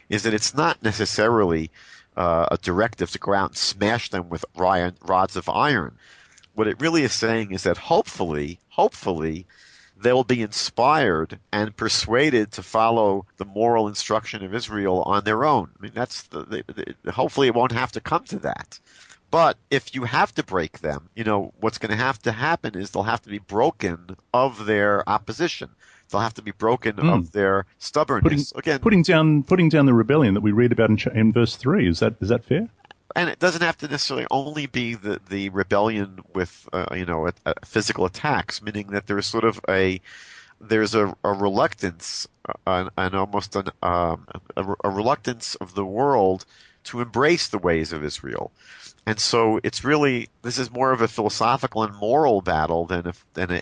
is that it's not necessarily a directive to go out and smash them with rods of iron. What it really is saying is that hopefully, they'll be inspired and persuaded to follow the moral instruction of Israel on their own. I mean, that's hopefully it won't have to come to that. But if you have to break them, what's going to happen is they'll have to be broken of their opposition. They'll have to be broken of their stubbornness. Putting down the rebellion that we read about in verse 3. Is that fair? And it doesn't have to necessarily only be the rebellion with physical attacks, meaning that there's sort of a reluctance and almost a reluctance of the world to embrace the ways of Israel. And so this is more of a philosophical and moral battle than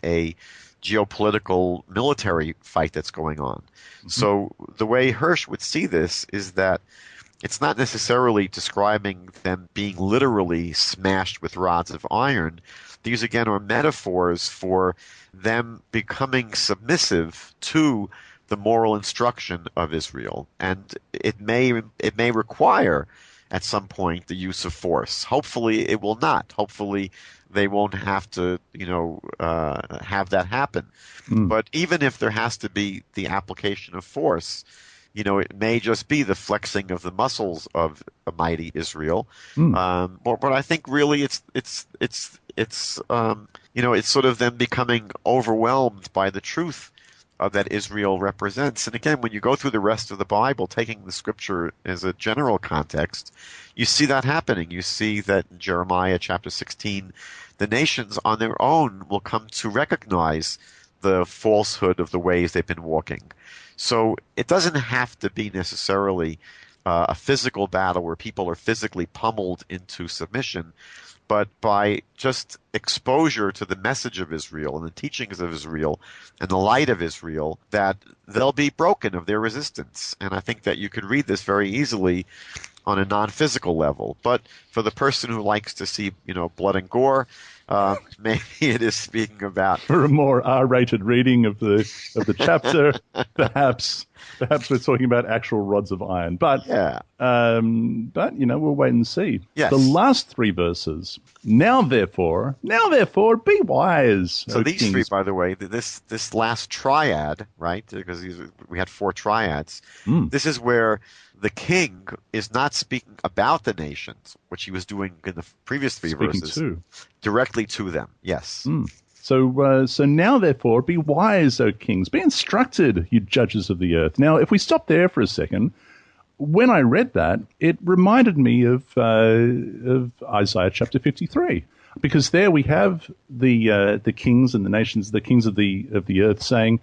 a geopolitical military fight that's going on. So the way Hirsch would see this is that it's not necessarily describing them being literally smashed with rods of iron. These, again, are metaphors for them becoming submissive to the moral instruction of Israel. And it may require, at some point, the use of force. Hopefully it will not. Hopefully they won't have to, have that happen. But even if there has to be the application of force, it may just be the flexing of the muscles of a mighty Israel. But I think really it's sort of them becoming overwhelmed by the truth that Israel represents. And again, when you go through the rest of the Bible, taking the scripture as a general context, you see that happening. You see that in Jeremiah chapter 16, the nations on their own will come to recognize the falsehood of the ways they've been walking. So it doesn't have to be necessarily a physical battle where people are physically pummeled into submission, but by just exposure to the message of Israel and the teachings of Israel and the light of Israel, that they'll be broken of their resistance. And I think that you could read this very easily on a non-physical level. But for the person who likes to see, blood and gore, maybe it is speaking about for a more R-rated reading of the chapter. Perhaps we're talking about actual rods of iron. But yeah. We'll wait and see. Yes. The last three verses. Now therefore, be wise. So these kings. three, by the way, this last triad, right? Because we had four triads. This is where the king is not speaking about the nations, which he was doing in the previous three verses, directly to them. Yes. So now, therefore, be wise, O kings. Be instructed, you judges of the earth. Now, if we stop there for a second, when I read that, it reminded me of Isaiah chapter 53. Because there we have the kings and the nations, the kings of the earth saying,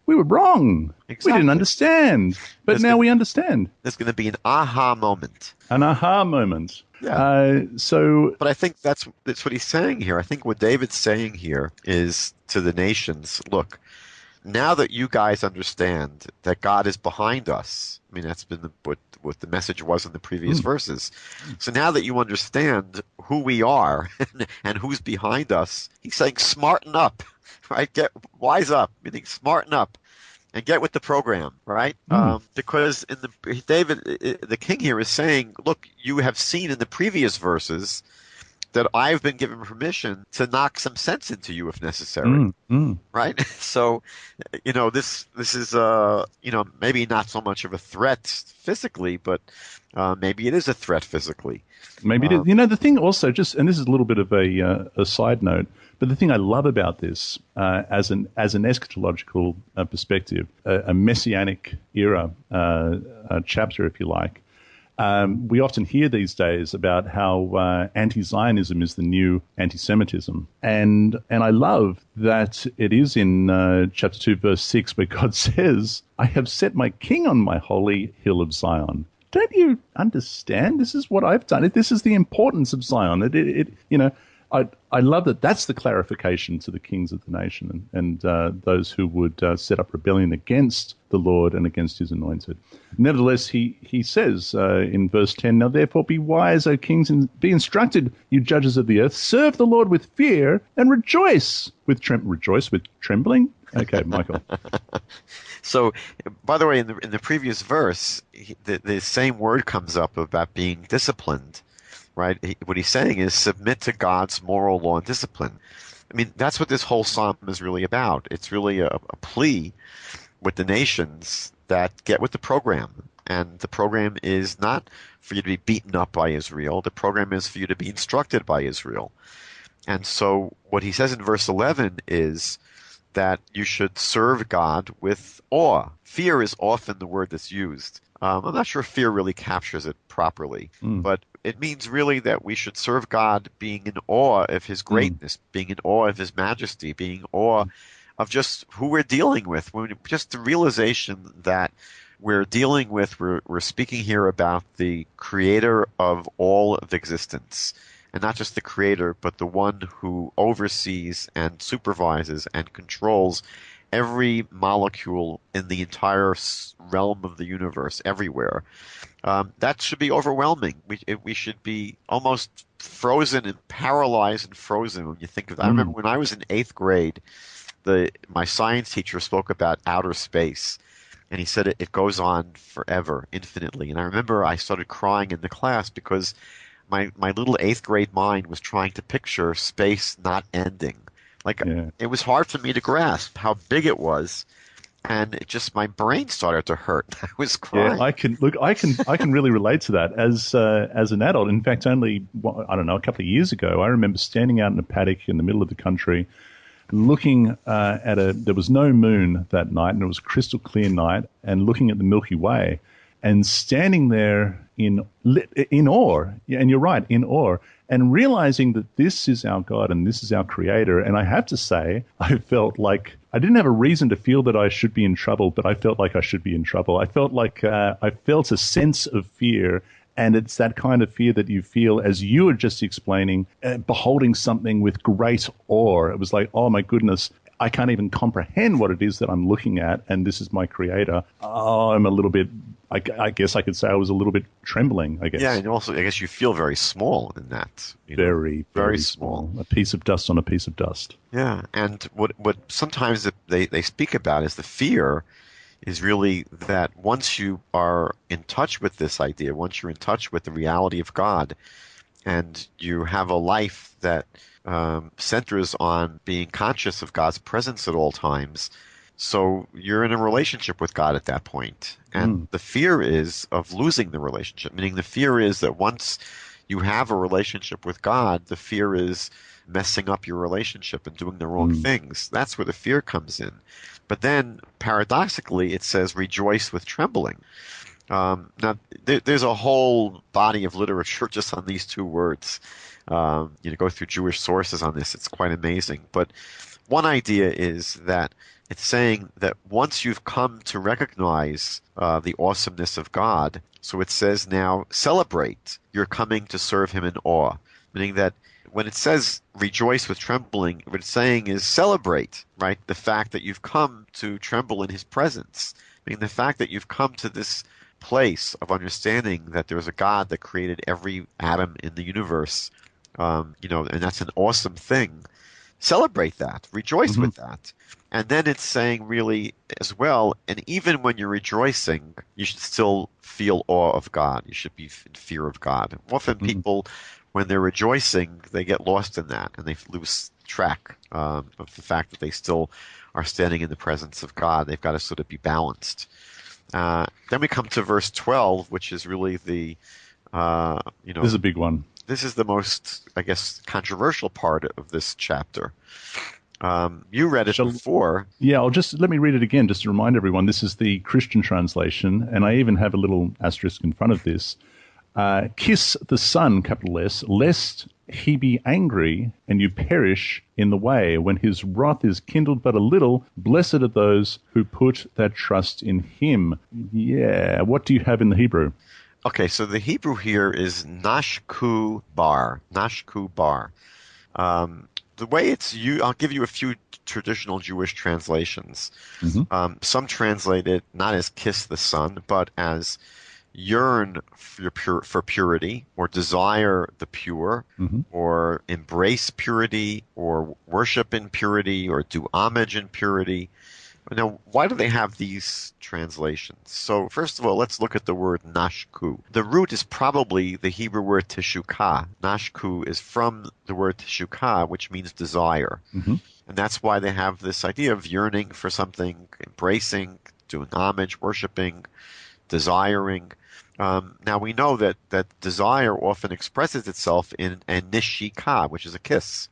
we were wrong. Exactly. We didn't understand. But now we understand. There's going to be an aha moment. An aha moment. Yeah. But I think that's what he's saying here. I think what David's saying here is to the nations, look, now that you guys understand that God is behind us, I mean, that's been what the message was in the previous verses. So now that you understand who we are and who's behind us, he's saying smarten up, right? Wise up, meaning smarten up and get with the program, right? Because David, the king here is saying, look, you have seen in the previous verses that I've been given permission to knock some sense into you if necessary, right? So, this is maybe not so much of a threat physically, but maybe it is a threat physically. Maybe it is. The thing also, and this is a little bit of a side note, but the thing I love about this, as an eschatological perspective, a messianic era chapter, if you like. We often hear these days about how anti-Zionism is the new anti-Semitism. And I love that it is in chapter 2, verse 6, where God says, I have set my king on my holy hill of Zion. Don't you understand? This is what I've done. This is the importance of Zion. I love that that's the clarification to the kings of the nation and those who would set up rebellion against the Lord and against his anointed. Nevertheless, he says in verse 10, now therefore be wise, O kings, and be instructed, you judges of the earth. Serve the Lord with fear and rejoice with trembling. Okay, Michael. So, by the way, in the previous verse, the same word comes up about being disciplined. Right? What he's saying is submit to God's moral law and discipline. I mean, that's what this whole psalm is really about. It's really a plea with the nations that get with the program. And the program is not for you to be beaten up by Israel. The program is for you to be instructed by Israel. And so what he says in verse 11 is that you should serve God with awe. Fear is often the word that's used. I'm not sure if fear really captures it properly, but it means really that we should serve God being in awe of his greatness, being in awe of his majesty, being in awe of just who we're dealing with. Just the realization that we're speaking here about the creator of all of existence. And not just the creator, but the one who oversees and supervises and controls every molecule in the entire realm of the universe, everywhere. That should be overwhelming. We should be almost frozen and paralyzed and frozen when you think of that. I remember when I was in 8th grade, my science teacher spoke about outer space, and he said it goes on forever, infinitely. And I remember I started crying in the class because my little 8th grade mind was trying to picture space not ending. It was hard for me to grasp how big it was, and my brain started to hurt. I was crying. Yeah, I can really relate to that as an adult. In fact, only a couple of years ago, I remember standing out in a paddock in the middle of the country, looking there was no moon that night, and it was a crystal clear night, and looking at the Milky Way, and standing there in awe. Yeah, and you're right, in awe, and realizing that this is our God and this is our Creator. And I have to say, I felt like I didn't have a reason to feel that I should be in trouble, but I felt like I should be in trouble. I felt like I felt a sense of fear. And it's that kind of fear that you feel, as you were just explaining, beholding something with great awe. It was like, oh my goodness, I can't even comprehend what it is that I'm looking at, and this is my Creator. Oh, I'm a little bit, I guess I could say I was a little bit trembling, I guess. Yeah, and also I guess you feel very small in that. Very, very small. A piece of dust on a piece of dust. Yeah, and what sometimes they speak about is the fear is really that once you are in touch with this idea, once you're in touch with the reality of God, and you have a life that centers on being conscious of God's presence at all times, so you're in a relationship with God at that point. And the fear is of losing the relationship, meaning the fear is that once you have a relationship with God, the fear is messing up your relationship and doing the wrong things. That's where the fear comes in. But then, paradoxically, it says, rejoice with trembling. Now, there's a whole body of literature just on these two words. Go through Jewish sources on this. It's quite amazing. But one idea is that it's saying that once you've come to recognize the awesomeness of God, so it says now, celebrate your coming to serve Him in awe, meaning that when it says rejoice with trembling, what it's saying is celebrate, right? The fact that you've come to tremble in His presence. I mean, the fact that you've come to this place of understanding that there's a God that created every atom in the universe, and that's an awesome thing. Celebrate that. Rejoice with that. And then it's saying really as well, and even when you're rejoicing, you should still feel awe of God. You should be in fear of God. Often people, when they're rejoicing, they get lost in that, and they lose track of the fact that they still are standing in the presence of God. They've got to sort of be balanced. Then we come to verse 12, which is really the, This is a big one. This is the most, I guess, controversial part of this chapter. You read it before. Yeah, let me read it again just to remind everyone. This is the Christian translation, and I even have a little asterisk in front of this. Kiss the Son, capital S, lest he be angry and you perish in the way. When his wrath is kindled but a little, blessed are those who put their trust in him. Yeah, what do you have in the Hebrew? Okay, so the Hebrew here is nashku bar. Nashku bar. The way it's used, I'll give you a few traditional Jewish translations. Some translate it not as kiss the Son, but as yearn for purity, or desire the pure, or embrace purity, or worship in purity, or do homage in purity. Now, why do they have these translations? So, first of all, let's look at the word nashku. The root is probably the Hebrew word teshukah. Nashku is from the word teshukah, which means desire. And that's why they have this idea of yearning for something, embracing, doing homage, worshiping, desiring. Now, we know that desire often expresses itself in a nishika, which is a kiss.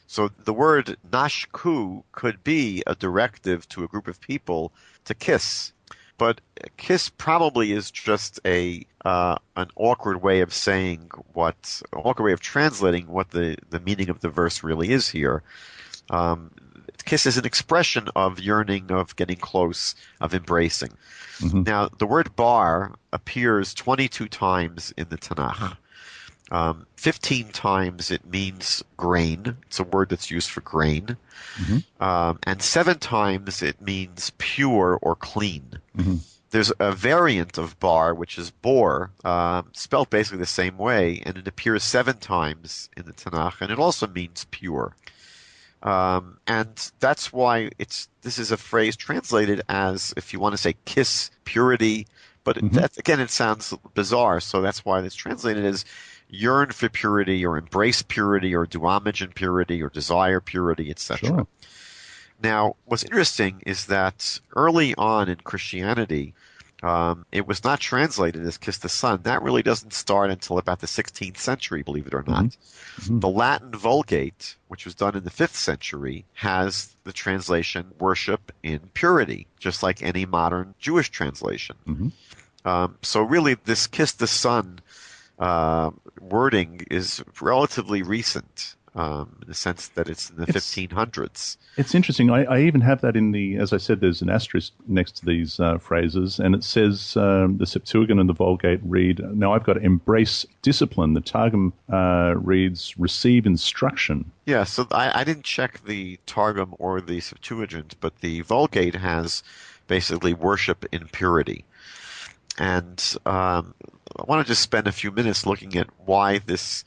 So the word nashku could be a directive to a group of people to kiss. But kiss probably is just an awkward way of saying awkward way of translating what the meaning of the verse really is here. Kiss is an expression of yearning, of getting close, of embracing. Now, the word bar appears 22 times in the Tanakh. 15 times it means grain. It's a word that's used for grain. And 7 times it means pure or clean. There's a variant of bar, which is bor, spelled basically the same way, and it appears 7 times in the Tanakh, and it also means pure. And that's why this is a phrase translated as, if you want to say kiss purity, but again, it sounds bizarre, so that's why it's translated as yearn for purity, or embrace purity, or do homage in purity, or desire purity, etc. Now, what's interesting is that early on in Christianity, It was not translated as kiss the son. That really doesn't start until about the 16th century, believe it or not. Mm-hmm. The Latin Vulgate, which was done in the 5th century, has the translation worship in purity, just like any modern Jewish translation. Mm-hmm. So really, this kiss the son wording is relatively recent, in the sense that it's in the 1500s. It's interesting. I even have that in the, as I said, there's an asterisk next to these phrases, and it says the Septuagint and the Vulgate read, now I've got embrace discipline. The Targum reads receive instruction. Yeah, so I didn't check the Targum or the Septuagint, but the Vulgate has basically worship in purity. And I want to just spend a few minutes looking at why this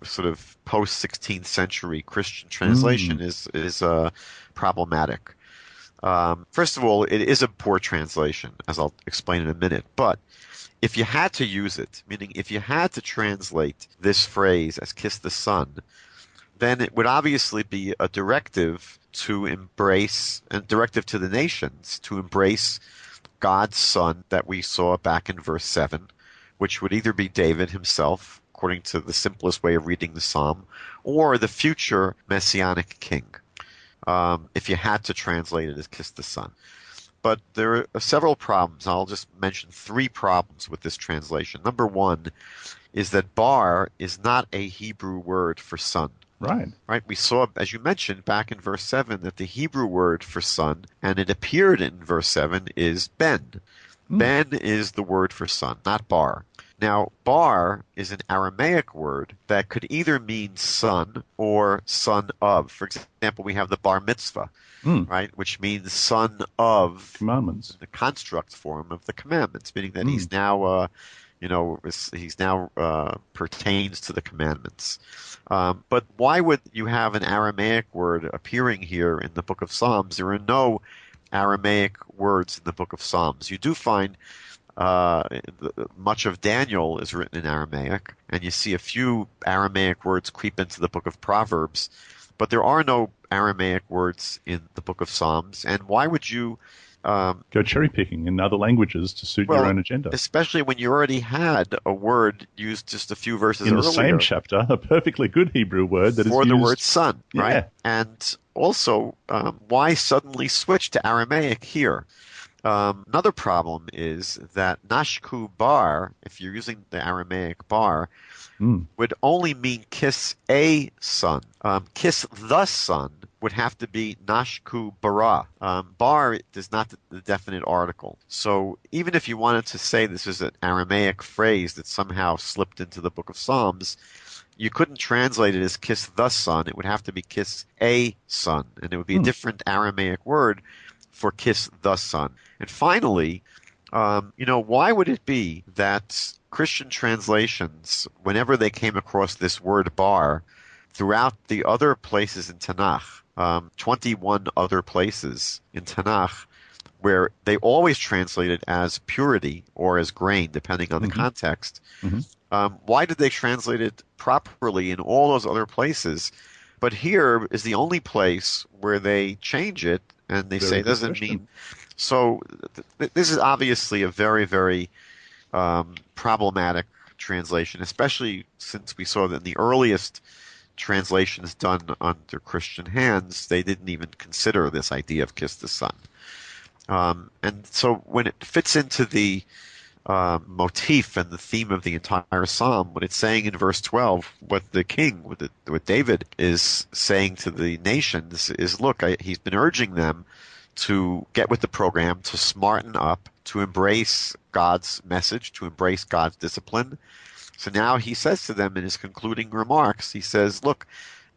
sort of post-16th century Christian translation is problematic. First of all, it is a poor translation, as I'll explain in a minute. But if you had to use it, meaning if you had to translate this phrase as kiss the son, then it would obviously be a directive to embrace, and directive to the nations to embrace God's son that we saw back in verse 7, which would either be David himself, according to the simplest way of reading the psalm, or the future messianic king, if you had to translate it as kiss the son. But there are several problems. I'll just mention 3 problems with this translation. Number 1 is that bar is not a Hebrew word for son. Right. We saw, as you mentioned, back in verse 7, that the Hebrew word for son, and it appeared in verse 7, is ben. Ben is the word for son, not bar. Now, bar is an Aramaic word that could either mean son or son of. For example, we have the bar mitzvah, right, which means son of commandments, the construct form of the commandments, meaning that he's now, he's now pertains to the commandments. But why would you have an Aramaic word appearing here in the book of Psalms? There are no Aramaic words in the book of Psalms. You do find much of Daniel is written in Aramaic, and you see a few Aramaic words creep into the book of Proverbs, but there are no Aramaic words in the book of Psalms. And why would you go cherry picking in other languages to suit your own agenda? Especially when you already had a word used just a few verses in earlier. The same chapter, a perfectly good Hebrew word that for is the used word son, right? Yeah. And also, why suddenly switch to Aramaic here? Another problem is that nashku bar, if you're using the Aramaic bar, would only mean kiss a son. Kiss the son would have to be nashku bara. Bar is not the definite article. So even if you wanted to say this is an Aramaic phrase that somehow slipped into the book of Psalms, you couldn't translate it as kiss the son. It would have to be kiss a son. And it would be a different Aramaic word for kiss the son. And finally, why would it be that Christian translations, whenever they came across this word bar, throughout the other places in Tanakh, 21 other places in Tanakh, where they always translate it as purity or as grain, depending on the context, why did they translate it properly in all those other places? But here is the only place where they change it, and they say it doesn't mean. So this is obviously a very, very problematic translation, especially since we saw that in the earliest translations done under Christian hands, they didn't even consider this idea of kiss the son. And so when it fits into the motif and the theme of the entire psalm, what it's saying in verse 12, what the king, what David is saying to the nations is, look, he's been urging them to get with the program, to smarten up, to embrace God's message, to embrace God's discipline. So now he says to them in his concluding remarks, he says, look,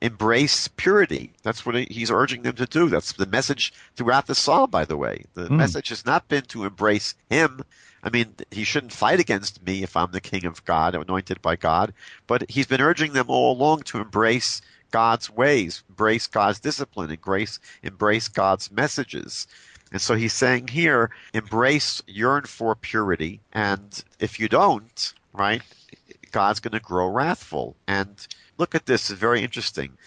embrace purity. That's what he's urging them to do. That's the message throughout the psalm, by the way. The message has not been to embrace him. I mean, he shouldn't fight against me if I'm the king of God, anointed by God. But he's been urging them all along to embrace God's ways, embrace God's discipline, embrace God's messages. And so he's saying here, embrace, yearn for purity. And if you don't, right, God's going to grow wrathful. And look at this, it's very interesting.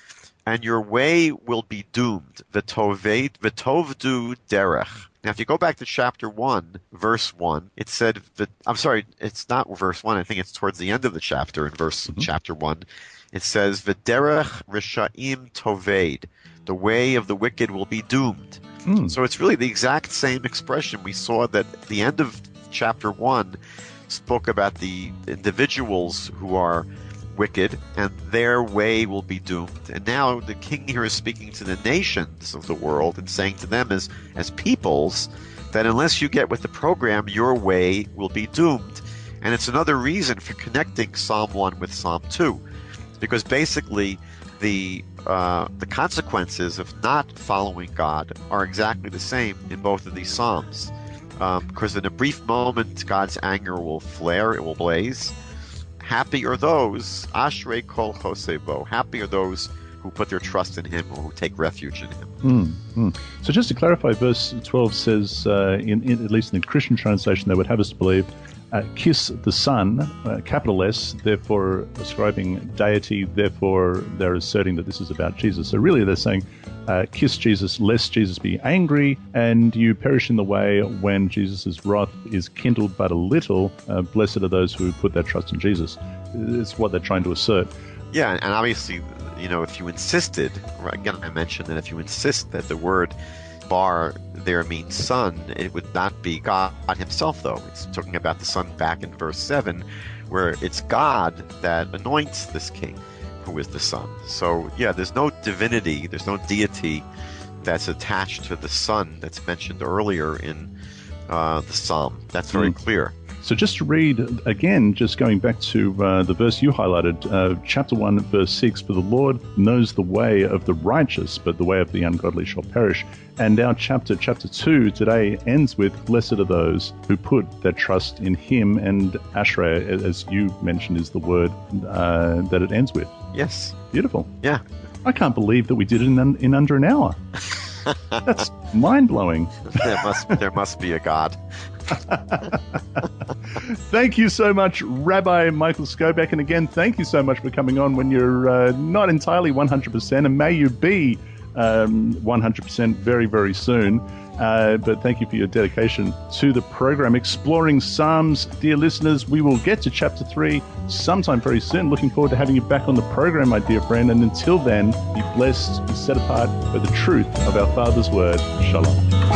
And your way will be doomed. V'tovdu derech. Now, if you go back to chapter 1, verse 1, it said that, I'm sorry, it's not verse 1, I think it's towards the end of the chapter, in chapter 1, it says, V'derech Rishaim Toved, the way of the wicked will be doomed. So it's really the exact same expression. We saw that the end of chapter 1 spoke about the individuals who are wicked, and their way will be doomed. And now the king here is speaking to the nations of the world and saying to them as peoples that unless you get with the program, your way will be doomed. And it's another reason for connecting Psalm 1 with Psalm 2, because basically the consequences of not following God are exactly the same in both of these Psalms. Because in a brief moment, God's anger will flare, it will blaze. Happy are those, Ashrei Kol Chosebo, happy are those who put their trust in Him or who take refuge in Him. So just to clarify, verse 12 says, in at least in the Christian translation, they would have us to believe, kiss the Son, capital S, therefore ascribing deity, therefore they're asserting that this is about Jesus. So really they're saying, kiss Jesus, lest Jesus be angry, and you perish in the way when Jesus' wrath is kindled but a little. Blessed are those who put their trust in Jesus. It's what they're trying to assert. Yeah, and obviously, if you insisted, again, I mentioned that if you insist that the word bar there means son, it would not be God himself, though. It's talking about the Son back in verse 7, where it's God that anoints this king, who is the Son. So, yeah, there's no divinity, there's no deity that's attached to the Son that's mentioned earlier in the Psalm. That's very clear. So just to read again, just going back to the verse you highlighted, chapter 1, verse 6, for the Lord knows the way of the righteous, but the way of the ungodly shall perish. And now chapter 2 today ends with, blessed are those who put their trust in Him, and Ashrei, as you mentioned, is the word that it ends with. Yes. Beautiful. Yeah. I can't believe that we did it in under an hour. That's mind-blowing. There must be a God. Thank you so much, Rabbi Michael Skobac. And again, thank you so much for coming on when you're not entirely 100%, and may you be 100% very, very soon. But thank you for your dedication to the program, Exploring Psalms. Dear listeners, we will get to chapter 3 sometime very soon. Looking forward to having you back on the program, my dear friend. And until then, be blessed, be set apart for the truth of our Father's word. Shalom.